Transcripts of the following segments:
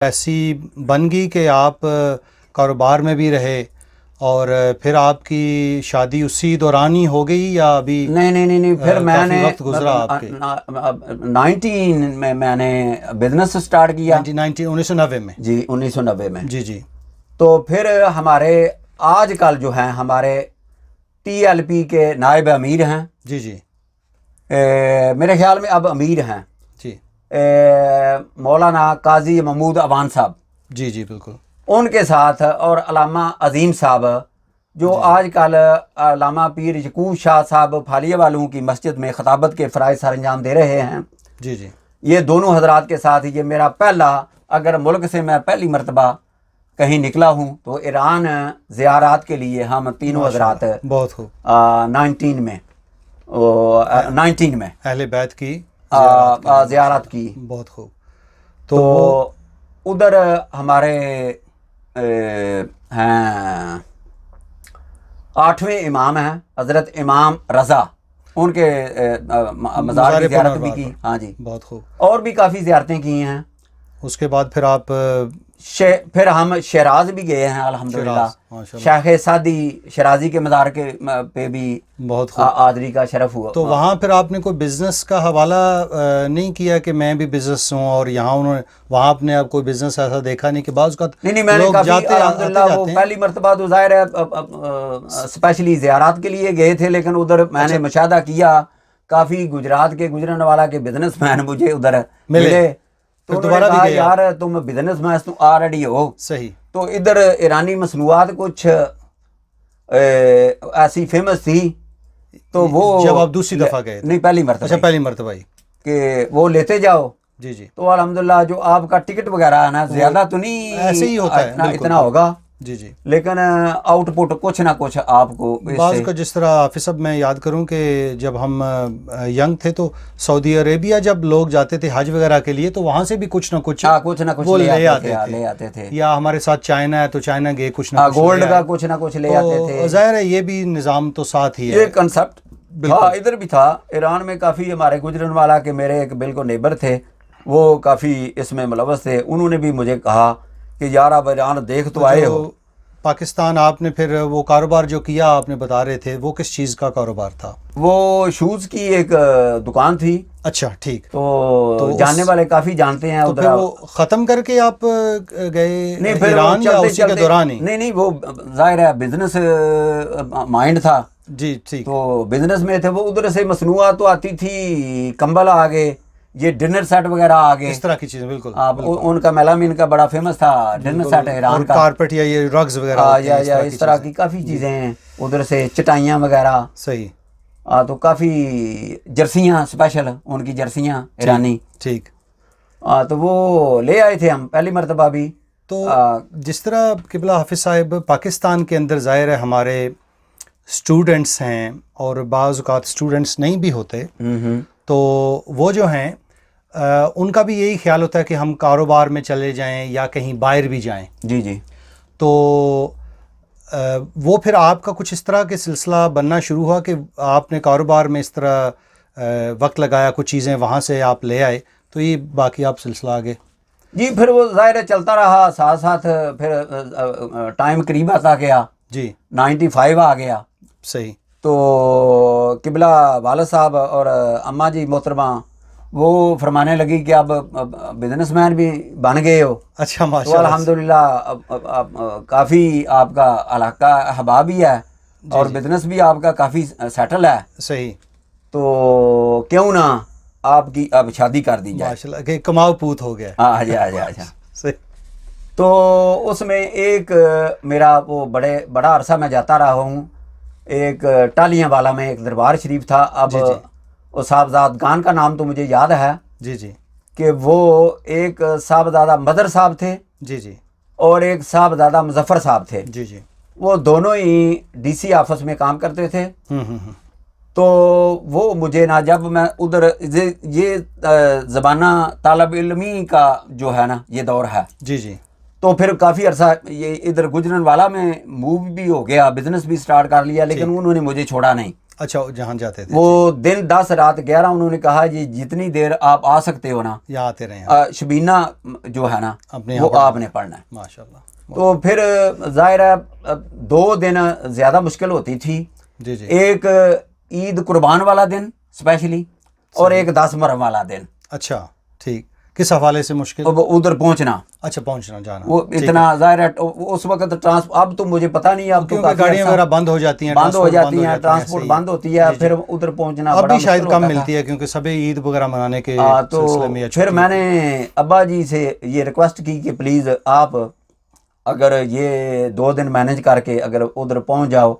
ایسی بن گئی کہ آپ کاروبار میں بھی رہے اور پھر آپ کی شادی اسی دوران ہی ہو گئی یا ابھی؟ نہیں پھر میں نے وقت گزرا آپ کے؟ 19 میں میں نے بزنس سٹارٹ کیا. 1990 میں؟ جی 1990 میں. جی. تو پھر ہمارے آج کل جو ہیں ہمارے ٹی ایل پی کے نائب امیر ہیں. جی. میرے خیال میں اب امیر ہیں. جی. مولانا قاضی محمود اوان صاحب. جی بالکل. ان کے ساتھ اور علامہ عظیم صاحب جو آج کل علامہ پیر یعقوب شاہ صاحب پھالیہ والوں کی مسجد میں خطابت کے فرائض سر انجام دے رہے ہیں. جی. یہ دونوں حضرات کے ساتھ یہ میرا پہلا، اگر ملک سے میں پہلی مرتبہ کہیں نکلا ہوں تو ایران زیارات کے لیے ہم تینوں حضرات بہت خوب 19 میں اہل بیت کی زیارت کی. بہت خوب. تو ادھر ہمارے ہیں 8ویں امام ہیں حضرت امام رضا، ان کے مزار کی زیارت بھی کی. ہاں جی بہت خوب. اور بھی کافی زیارتیں کی ہیں. اس کے بعد پھر آپ پھر ہم شیراز بھی گئے ہیں الحمدللہ. شیخ سعدی شیرازی کے مزار کے پہ بھی بہت خوب حاضری کا شرف ہوا. تو وہاں پھر آپ نے کوئی بزنس کا حوالہ نہیں کیا کہ میں بھی بزنس ہوں، اور یہاں انہوں نے وہاں آپ نے اب کوئی بزنس ایسا دیکھا نہیں کہ بعض کا؟ نہیں میں نے کافی الحمدللہ وہ پہلی مرتبہ تو ظاہر ہے اسپیشلی زیارات کے لیے گئے تھے، لیکن ادھر میں نے مشاہدہ کیا کافی گجرات کے گجران والا کے بزنس مین مجھے ادھر ملے. تو دوبارہ کہا یار تم بزنس میں آلریڈی ہو. صحیح. تو ادھر ایرانی مصنوعات کچھ ایسی فیمس تھی تو وہ جب آپ دوسری دفعہ گئے؟ نہیں پہلی مرتبہ. اچھا پہلی مرتبہ ہی کہ وہ لیتے جاؤ. جی. تو الحمدللہ جو آپ کا ٹکٹ وغیرہ ہے نا زیادہ تو نہیں ایسے ہی ہوتا ہے اتنا ہوگا. جی. لیکن آؤٹ پٹ کچھ نہ کچھ آپ کو بعض کا جس طرح حافظ صاحب میں یاد کروں کہ جب ہم ینگ تھے تو سعودی عربیہ جب لوگ جاتے تھے حج وغیرہ کے لیے تو وہاں سے بھی کچھ نہ کچھ وہ لے آتے تھے. یا ہمارے ساتھ چائنا ہے تو چائنا گئے کچھ نہ کچھ گولڈ کا کچھ نہ کچھ لے آتے تھے. ظاہر ہے یہ بھی نظام تو ساتھ ہی ہے. یہ کنسپٹ تھا ادھر بھی تھا. ایران میں کافی ہمارے گجران والا کے میرے ایک بالکل نیبر تھے، وہ کافی اس میں ملوث تھے. انہوں نے بھی مجھے کہا کہ یار اب ایران دیکھ تو آئے ہو. پاکستان آپ نے پھر وہ کاروبار جو کیا آپ نے بتا رہے تھے وہ کس چیز کا کاروبار تھا؟ وہ شوز کی ایک دکان تھی. اچھا ٹھیک. تو جاننے والے کافی جانتے ہیں. تو پھر وہ ختم کر کے آپ گئے ایران یا اسی کے دوران ہی؟ نہیں وہ ظاہر ہے بزنس مائنڈ تھا. جی ٹھیک. تو بزنس میں تھے وہ. ادھر سے مصنوعات تو آتی تھی، کمبل آ گئے، یہ ڈنر سیٹ وغیرہ آ گئے، اس طرح کی چیزیں. بالکل. ان کا میلامین کا بڑا فیمس تھا ڈنر سیٹ ایران کا. کارپٹ یا یہ رگز وغیرہ یا اس طرح کی کافی چیزیں ہیں. ادھر سے چٹائیاں وغیرہ. صحیح. تو کافی جرسیاں اسپیشل ان کی جرسیاں ایرانی. ٹھیک. تو وہ لے آئے تھے ہم پہلی مرتبہ بھی. تو جس طرح قبلہ حافظ صاحب پاکستان کے اندر ظاہر ہے ہمارے اسٹوڈنٹس ہیں اور بعض اوقات اسٹوڈنٹس نہیں بھی ہوتے، تو وہ جو ہیں ان کا بھی یہی خیال ہوتا ہے کہ ہم کاروبار میں چلے جائیں یا کہیں باہر بھی جائیں. جی. تو وہ پھر آپ کا کچھ اس طرح کے سلسلہ بننا شروع ہوا کہ آپ نے کاروبار میں اس طرح وقت لگایا، کچھ چیزیں وہاں سے آپ لے آئے، تو یہ باقی آپ سلسلہ آگے؟ جی پھر وہ ظاہر چلتا رہا ساتھ ساتھ. پھر ٹائم قریب آتا گیا. جی 95 آ گیا. صحیح. تو قبلہ والد صاحب اور اماں جی محترمہ وہ فرمانے لگی کہ اب بزنس مین بھی بن گئے ہو. اچھا ماشاء اللہ. الحمدللہ کافی آپ کا علاقہ احباب بھی ہے اور بزنس بھی آپ کا کافی سیٹل ہے. صحیح. تو کیوں نہ آپ کی اب شادی کر دی جائے. ماشاء اللہ کہ کماؤ پوت ہو گیا. آجا. تو اس میں ایک میرا وہ بڑا عرصہ میں جاتا رہا ہوں. ایک ٹالیاں والا میں ایک دربار شریف تھا. اب وہ صاحبزاد خان کا نام تو مجھے یاد ہے. جی. کہ وہ ایک صاحبزادہ مدر صاحب تھے. جی. اور ایک صاحبزادہ مظفر صاحب تھے. جی. وہ دونوں ہی ڈی سی آفس میں کام کرتے تھے. تو وہ مجھے نا جب میں ادھر یہ زبانہ طالب علمی کا جو ہے نا یہ دور ہے. جی. تو پھر کافی عرصہ یہ ادھر گجران والا میں موو بھی ہو گیا، بزنس بھی سٹارٹ کر لیا، لیکن انہوں نے مجھے چھوڑا نہیں. اچھا جہاں جاتے تھے وہ دن 10 رات 11 انہوں نے کہا جی جتنی دیر آپ آ سکتے ہو نا یہاں آتے رہے شبینہ جو ہے نا اپنے وہ آپ نے پڑھنا ہے. ماشاءاللہ. تو پھر ظاہر ہے 2 دن زیادہ مشکل ہوتی تھی. جی جی. ایک عید قربان والا دن اسپیشلی اور ایک 10 محرم والا دن. اچھا ٹھیک. کس حوالے سے مشکل؟ ادھر پہنچنا. اچھا پہنچنا جانا وہ اتنا ظاہر ہے اس وقت اب تو مجھے پتہ نہیں اب تو گاڑیاں وغیرہ بند ہو جاتی ہیں ٹرانسپورٹ بند ہوتی ہے پھر ادھر پہنچنا اب بھی شاید کم ملتی ہے کیونکہ سبھی عید وغیرہ منانے کے سلسلے میں. پھر میں نے ابا جی سے یہ ریکویسٹ کی کہ پلیز آپ اگر یہ 2 دن مینیج کر کے اگر ادھر پہنچ جاؤ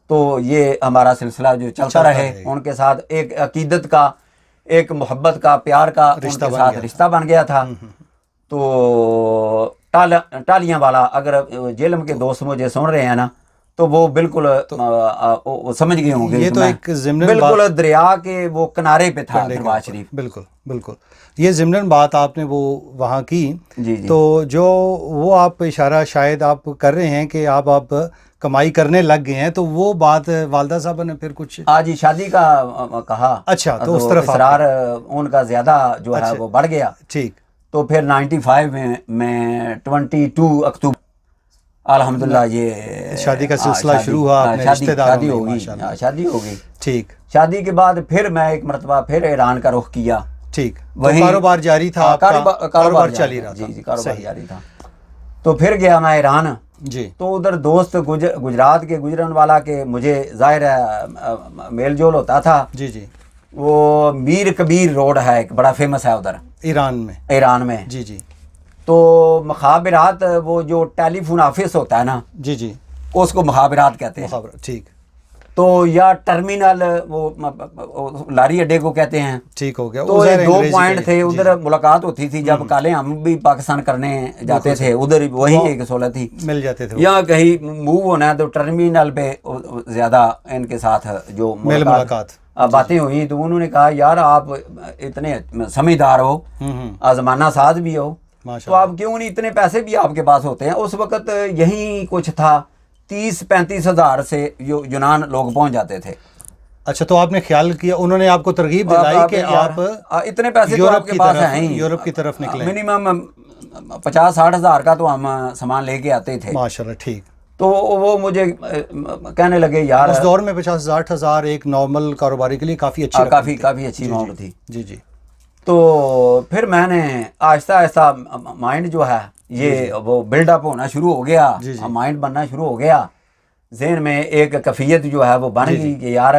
تو یہ ہمارا سلسلہ جو چلتا رہے. ان کے ساتھ ایک عقیدت کا ایک محبت کا پیار کا ان کے ساتھ رشتہ بن گیا تھا. تو ٹالیاں والا اگر جیلم کے دوست مجھے سن رہے ہیں نا تو وہ بالکل سمجھ گئے ہوں گے. یہ تو ایک بالکل دریا کے وہ کنارے پہ تھا دربار شریف. بالکل بالکل. یہ ضمناً بات آپ نے وہ وہاں کی. تو جو وہ آپ اشارہ شاید آپ کر رہے ہیں کہ آپ کمائی کرنے لگ گئے ہیں تو وہ بات والدہ صاحب نے پھر کچھ آج شادی کا کہا. اچھا تو اس طرف اصرار ان کا زیادہ جو ہے وہ بڑھ گیا. ٹھیک. تو پھر 95 میں 22 اکتوبر الحمدللہ یہ شادی کا سلسلہ شروع ہوا. شادی ہو گئی. ٹھیک. شادی کے بعد پھر میں ایک مرتبہ پھر ایران کا رخ کیا. ٹھیک. کاروبار جاری تھا؟ کاروبار چل رہا تھا. جی کاروبار جاری تھا. تو پھر گیا میں ایران. جی. تو ادھر دوست گجرات کے گجران والا کے مجھے ظاہر ہے میل جول ہوتا تھا. جی جی. وہ میر کبیر روڈ ہے ایک بڑا فیمس ہے ادھر ایران میں. جی جی. تو مخابرات وہ جو ٹیلی فون آفس ہوتا ہے نا جی جی اس کو مخابرات کہتے ہیں. ٹھیک. تو یا ٹرمینل وہ لاری اڈے کو کہتے ہیں. ٹھیک ہو گیا. تو 2 پوائنٹ تھے ادھر ملاقات ہوتی تھی جب کالے ہم بھی پاکستان کرنے جاتے تھے ادھر وہی ایک سہولت تھی مل جاتے تھے. یا کہیں موو ہونا ہے تو ٹرمینل پہ زیادہ ان کے ساتھ جو ملاقات باتیں ہوئی. تو انہوں نے کہا یار آپ اتنے سمجھدار ہو زمانہ ساز بھی ہو تو آپ کیوں نہیں اتنے پیسے بھی آپ کے پاس ہوتے ہیں. اس وقت یہی کچھ تھا 30-35 ہزار سے یونان لوگ پہنچ جاتے تھے. اچھا تو آپ نے خیال کیا انہوں نے آپ کو ترغیب دلائی کہ آپ اتنے پیسے تو آپ کے پاس ہیں یورپ کی طرف نکلیں. منیمم 50-60 ہزار کا تو ہم سامان لے کے آتے تھے. ماشاءاللہ. ٹھیک. تو وہ مجھے کہنے لگے یار اس دور میں 50-60 ہزار ایک نارمل کاروباری کے لیے کافی اچھی کافی اچھی اماؤنٹ تھی. جی جی. تو پھر میں نے آہستہ آہستہ مائنڈ جو ہے یہ وہ بلڈ اپ ہونا شروع ہو گیا. مائنڈ بننا شروع ہو گیا. ذہن میں ایک کیفیت جو ہے وہ بن گئی کہ یار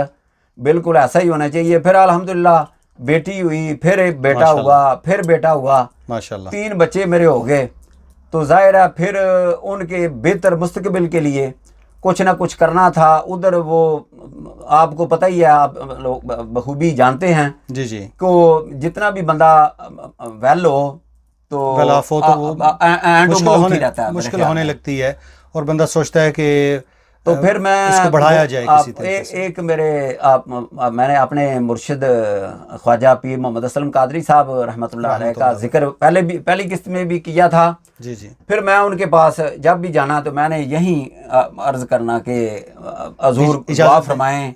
بالکل ایسا ہی ہونا چاہیے. پھر الحمدللہ بیٹی ہوئی پھر ایک بیٹا ہوا پھر بیٹا ہوا ماشاءاللہ 3 بچے میرے ہو گئے. تو ظاہر ہے پھر ان کے بہتر مستقبل کے لیے کچھ نہ کچھ کرنا تھا. ادھر وہ آپ کو پتہ ہی ہے آپ لوگ بخوبی جانتے ہیں جی جی کو جتنا بھی بندہ ویل ہو تو مشکل ہونے لگتی ہے اور بندہ سوچتا ہے کہ تو پھر میں اس کو بڑھایا جائے کسی طریقے سے. ایک میں نے اپنے مرشد خواجہ پیر محمد اسلم قادری صاحب رحمۃ اللہ علیہ کا ذکر پہلی قسط میں بھی کیا تھا. جی جی. پھر میں ان کے پاس جب بھی جانا تو میں نے یہیں عرض کرنا کہ حضور دعا فرمائیں,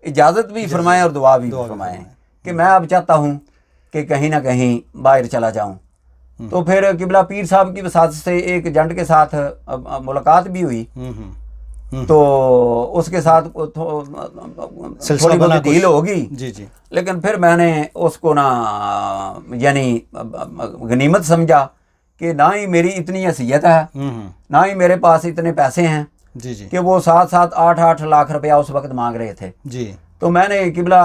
اجازت بھی فرمائیں اور دعا بھی فرمائیں کہ میں اب چاہتا ہوں کہ کہیں نہ کہیں باہر چلا جاؤں. تو پھر قبلہ پیر صاحب کی وساطت سے ایک جنٹ کے ساتھ ملاقات بھی ہوئی. تو اس کے ساتھ تھوڑی بہت ڈیل ہوگی. جی جی. لیکن پھر میں نے اس کو نہ یعنی غنیمت سمجھا کہ نہ ہی میری اتنی حیثیت ہے نہ ہی میرے پاس اتنے پیسے ہیں جی جی. کہ وہ 7-7 8-8 لاکھ روپیہ اس وقت مانگ رہے تھے. جی. تو میں نے قبلہ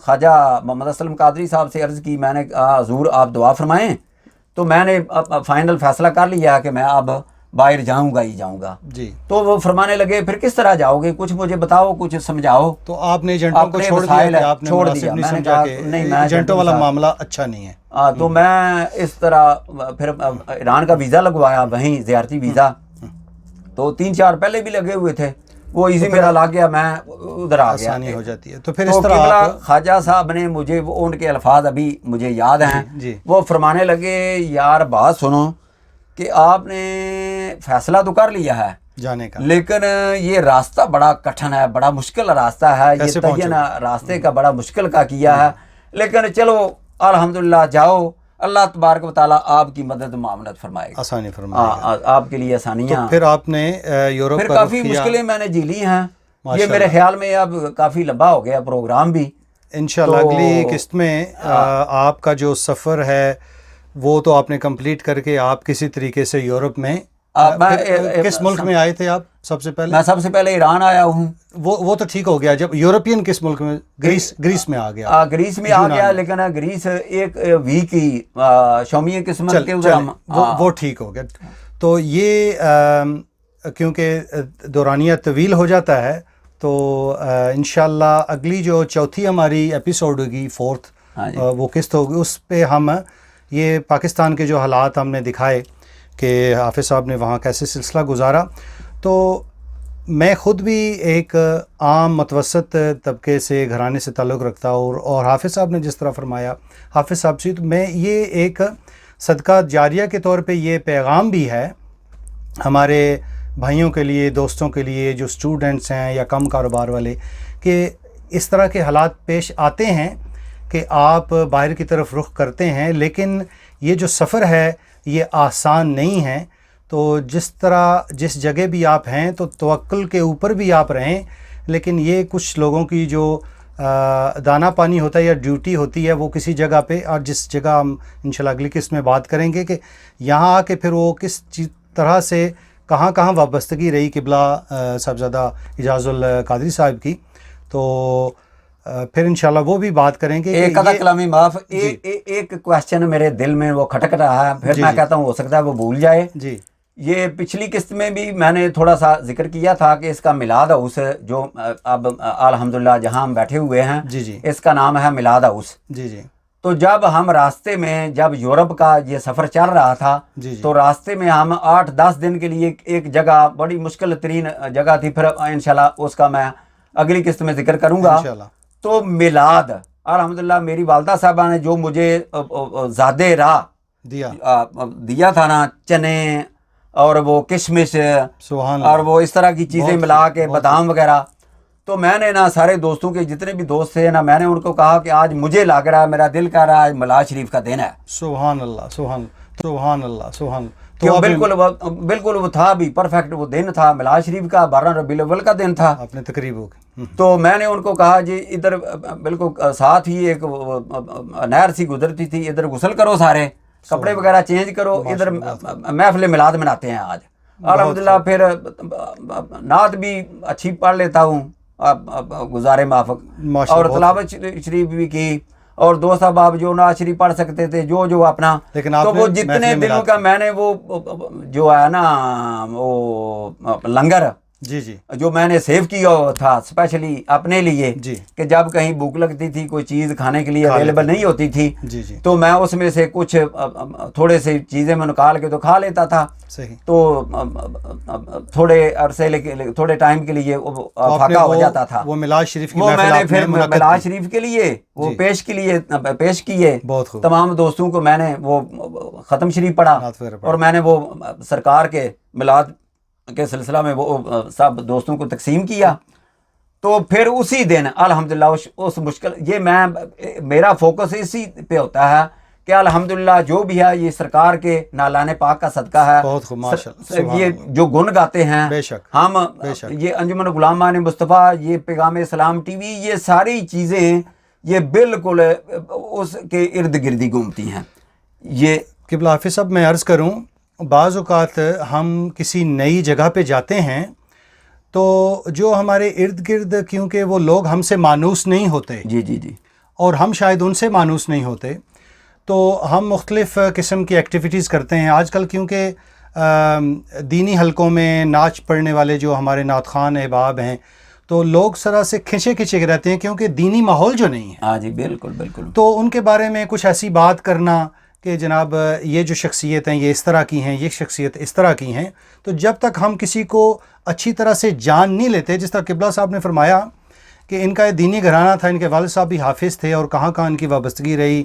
خواجہ محمد اسلم قادری صاحب سے عرض کی. میں نے کہا حضور آپ دعا فرمائیں. تو میں نے فائنل فیصلہ کر لیا کہ میں اب باہر جاؤں گا ہی جاؤں گا. جی. تو وہ فرمانے لگے پھر کس طرح جاؤ گے, کچھ مجھے بتاؤ, کچھ سمجھاؤ. تو آپ نے ایجنٹوں کو چھوڑ دیا کہ آپ نے مناسب نہیں سمجھا کہ ایجنٹوں والا معاملہ اچھا نہیں ہے. تو میں اس طرح پھر ایران کا ویزا لگوایا, وہیں زیارتی ویزا. تو 3-4 پہلے بھی لگے ہوئے تھے, وہ ایزی میرا لگ گیا, میں ادھر آ گیا. آسانی ہو جاتی ہے. تو پھر اس طرح خواجہ صاحب نے مجھے ان کے الفاظ ابھی مجھے یاد ہیں. وہ فرمانے لگے یار بات سنو کہ آپ نے فیصلہ تو کر لیا ہے جانے کا، لیکن یہ راستہ بڑا کٹھن ہے، بڑا مشکل راستہ ہے، یہ تعین راستے کا بڑا مشکل کا کیا ہے، لیکن چلو الحمدللہ جاؤ، اللہ تبارک و تعالیٰ آپ کی مدد معاونت فرمائے گا، آسانی فرمائے گا، آپ کے لیے آسانیاں۔ تو پھر آپ نے یورپ پھر کافی مشکلیں میں نے جھیلی ہیں، یہ میرے خیال میں اب کافی لمبا ہو گیا پروگرام بھی، انشاءاللہ اگلی قسط میں آپ کا جو سفر ہے وہ تو آپ نے کمپلیٹ کر کے آپ کسی طریقے سے یورپ میں کس ملک میں آئے تھے آپ سب سے پہلے؟ میں سب سے پہلے ایران آیا ہوں۔ وہ تو ٹھیک ہو گیا، جب یورپین کس ملک میں؟ گریس میں آ گیا، گریس میں آ گیا، لیکن گریس ایک ویک کی شومی قسمت کے وہ ٹھیک ہو گیا۔ تو یہ کیونکہ دورانیہ طویل ہو جاتا ہے تو انشاءاللہ اگلی جو چوتھی ہماری ایپیسوڈ ہوگی، فورتھ وہ قسط ہوگی، اس پہ ہم یہ پاکستان کے جو حالات ہم نے دکھائے کہ حافظ صاحب نے وہاں کیسے سلسلہ گزارا۔ تو میں خود بھی ایک عام متوسط طبقے سے گھرانے سے تعلق رکھتا ہوں، اور حافظ صاحب نے جس طرح فرمایا حافظ صاحب سے، تو میں یہ ایک صدقہ جاریہ کے طور پہ یہ پیغام بھی ہے ہمارے بھائیوں کے لیے، دوستوں کے لیے جو اسٹوڈنٹس ہیں یا کم کاروبار والے، کہ اس طرح کے حالات پیش آتے ہیں کہ آپ باہر کی طرف رخ کرتے ہیں، لیکن یہ جو سفر ہے یہ آسان نہیں ہے۔ تو جس جگہ بھی آپ ہیں تو توکل کے اوپر بھی آپ رہیں، لیکن یہ کچھ لوگوں کی جو دانہ پانی ہوتا ہے یا ڈیوٹی ہوتی ہے وہ کسی جگہ پہ، اور جس جگہ ہم انشاءاللہ اگلی قسط میں بات کریں گے کہ یہاں آ کے پھر وہ کس طرح سے کہاں کہاں وابستگی رہی قبلہ صاحبزادہ اجاز القادری صاحب کی، تو پھر انشاءاللہ وہ بھی بات کریں گے۔ ایک آدھا کلامی معاف، ایک کویسچن میرے دل میں وہ کھٹک رہا ہے، پھر میں کہتا ہوں ہو سکتا ہے وہ بھول جائے۔ جی، یہ پچھلی قسط میں بھی میں نے تھوڑا سا ذکر کیا تھا کہ اس کا میلاد ہاؤس جو اب الحمدللہ جہاں ہم بیٹھے ہوئے ہیں، جی جی، اس کا نام ہے میلاد ہاؤس۔ جی جی، تو جب ہم راستے میں، جب یورپ کا یہ سفر چل رہا تھا، تو راستے میں ہم 8-10 دن کے لیے ایک جگہ، بڑی مشکل ترین جگہ تھی، پھر انشاءاللہ اس کا میں اگلی قسط میں ذکر کروں گا۔ تو میلاد الحمدللہ میری والدہ صاحبہ نے جو مجھے زیادہ راہ دیا تھا نا، چنے اور وہ کشمش اور وہ اس طرح کی چیزیں ملا کے، بادام وغیرہ، تو میں نے نا سارے دوستوں کے جتنے بھی دوست تھے نا، میں نے ان کو کہا کہ آج مجھے لگ رہا ہے، میرا دل کہہ رہا ہے میلاد شریف کا دن ہے۔ سبحان اللہ، سبحان اللہ، سبحان۔ تو بالکل وہ تھا بھی پرفیکٹ، وہ دن تھا میلاد شریف کا، 12 ربیع الاول کا دن تھا۔ اپنے تقریب ہو گئی، تو میں نے ان کو کہا جی ادھر بالکل ساتھ ہی ایک نہر سی گزرتی تھی، ادھر غسل کرو، سارے کپڑے وغیرہ چینج کرو، ادھر محفل میلاد مناتے ہیں آج۔ الحمدللہ پھر نعت بھی اچھی پڑھ لیتا ہوں گزارے مافق، اور تلاوت شریف بھی کی، اور دوست احباب جو نعت شریف پڑھ سکتے تھے جو اپنا، تو وہ جتنے دنوں کا میں نے وہ جو ہے نا وہ لنگر جی جی جو میں نے سیو کیا تھا اسپیشلی اپنے لیے، جی، کہ جب کہیں بھوک لگتی تھی، کوئی چیز کھانے کے لیے اویلیبل نہیں ہوتی تھی، جی جی، تو میں اس میں سے کچھ تھوڑے سے چیزیں میں نکال کے تو کھا لیتا تھا۔ صحیح۔ تو تھوڑے عرصے تھوڑے ٹائم کے لیے فاقہ ہو جاتا تھا، وہ میلاد شریف کی وہ میں نے پھر محفل میلاد شریف کے لیے وہ پیش کیے، تمام دوستوں کو میں نے وہ ختم شریف پڑھا، اور میں نے وہ سرکار کے میلاد کے سلسلہ میں وہ سب دوستوں کو تقسیم کیا۔ تو پھر اسی دن الحمدللہ اس مشکل، یہ میرا فوکس اسی پہ ہوتا ہے کہ الحمدللہ جو بھی ہے یہ سرکار کے نالان پاک کا صدقہ ہے۔ یہ جو گن گاتے ہیں ہم، یہ انجمن غلامان مصطفیٰ، یہ پیغام اسلام ٹی وی، یہ ساری چیزیں یہ بالکل اس کے ارد گردی گھومتی ہیں۔ یہ قبلہ حافظ صاحب میں عرض کروں، بعض اوقات ہم کسی نئی جگہ پہ جاتے ہیں تو جو ہمارے ارد گرد، کیونکہ وہ لوگ ہم سے مانوس نہیں ہوتے، جی جی جی، اور ہم شاید ان سے مانوس نہیں ہوتے، تو ہم مختلف قسم کی ایکٹیویٹیز کرتے ہیں آج کل، کیونکہ دینی حلقوں میں ناچ پڑھنے والے جو ہمارے نعت خوان احباب ہیں، تو لوگ سرا سے کھنچے کے رہتے ہیں کیونکہ دینی ماحول جو نہیں ہے۔ ہاں جی، بالکل بالکل۔ تو ان کے بارے میں کچھ ایسی بات کرنا کہ جناب یہ جو شخصیت ہیں یہ اس طرح کی ہیں، یہ شخصیت اس طرح کی ہیں، تو جب تک ہم کسی کو اچھی طرح سے جان نہیں لیتے، جس طرح قبلہ صاحب نے فرمایا کہ ان کا دینی گھرانہ تھا، ان کے والد صاحب بھی حافظ تھے، اور کہاں کہاں ان کی وابستگی رہی،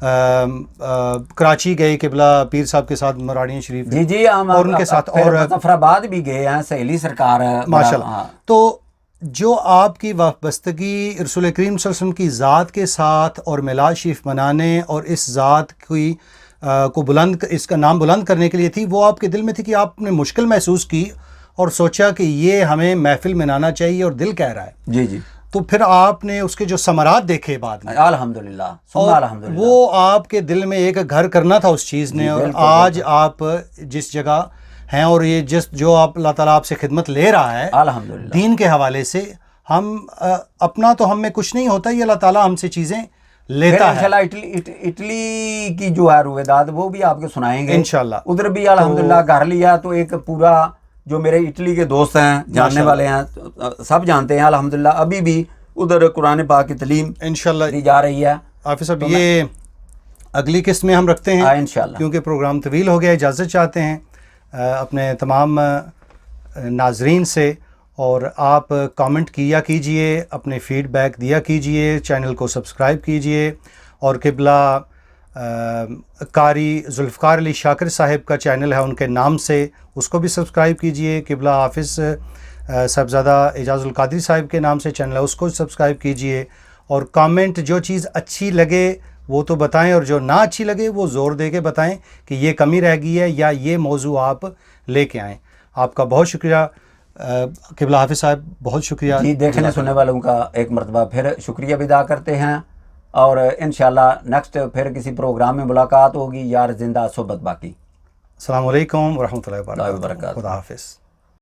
کراچی گئے قبلہ پیر صاحب کے ساتھ مراڑیاں شریف، جی جی ہم اور ان کے ساتھ اور مظفر آباد بھی گئے ہیں، سہیلی سرکار ماشاءاللہ. تو جو آپ کی وابستگی رسول کریم صلی اللہ علیہ وسلم کی ذات کے ساتھ اور میلاد شریف منانے اور اس ذات کو بلند، اس کا نام بلند کرنے کے لیے تھی، وہ آپ کے دل میں تھی کہ آپ نے مشکل محسوس کی اور سوچا کہ یہ ہمیں محفل منانا چاہیے اور دل کہہ رہا ہے. جی جی. تو پھر آپ نے اس کے جو ثمرات دیکھے بعد میں، الحمدللہ الحمدللہ، وہ آپ کے دل میں ایک گھر کرنا تھا اس چیز نے، اور آج آپ جس جگہ ہیں اور یہ جو آپ اللہ تعالیٰ آپ سے خدمت لے رہا ہے الحمدللہ دین کے حوالے سے، ہم اپنا تو ہم میں کچھ نہیں ہوتا، یہ اللہ تعالیٰ ہم سے چیزیں لیتا ہے. انشاءاللہ اٹلی کی جو ہے رویداد وہ بھی آپ کو سنائیں گے انشاءاللہ. ادھر بھی الحمدللہ گھر لیا تو ایک پورا جو میرے اٹلی کے دوست ہیں جاننے والے ہیں سب جانتے ہیں الحمدللہ، ابھی بھی ادھر قرآن پاک کی تعلیم انشاءاللہ دی جا رہی ہے. حافظ صاحب یہ اگلی قسط میں ہم رکھتے ہیں انشاءاللہ، کیونکہ پروگرام طویل ہو گیا. اجازت چاہتے ہیں اپنے تمام ناظرین سے، اور آپ کامنٹ کیا کیجئے، اپنے فیڈ بیک دیا کیجئے، چینل کو سبسکرائب کیجئے، اور قبلہ قاری ذوالفقار علی شاکر صاحب کا چینل ہے ان کے نام سے، اس کو بھی سبسکرائب کیجئے. قبلہ حافظ صاحبزادہ اعجاز القادری صاحب کے نام سے چینل ہے، اس کو سبسکرائب کیجئے. اور کامنٹ جو چیز اچھی لگے وہ تو بتائیں، اور جو نہ اچھی لگے وہ زور دے کے بتائیں کہ یہ کمی رہ گئی ہے یا یہ موضوع آپ لے کے آئیں. آپ کا بہت شکریہ قبلہ حافظ صاحب، بہت شکریہ. جی دیکھنے سننے والوں کا ایک مرتبہ پھر شکریہ بھی ادا کرتے ہیں، اور انشاءاللہ نیکسٹ پھر کسی پروگرام میں ملاقات ہوگی. یار زندہ صحبت باقی. السلام علیکم ورحمۃ اللہ وبرکاتہ. خدا حافظ.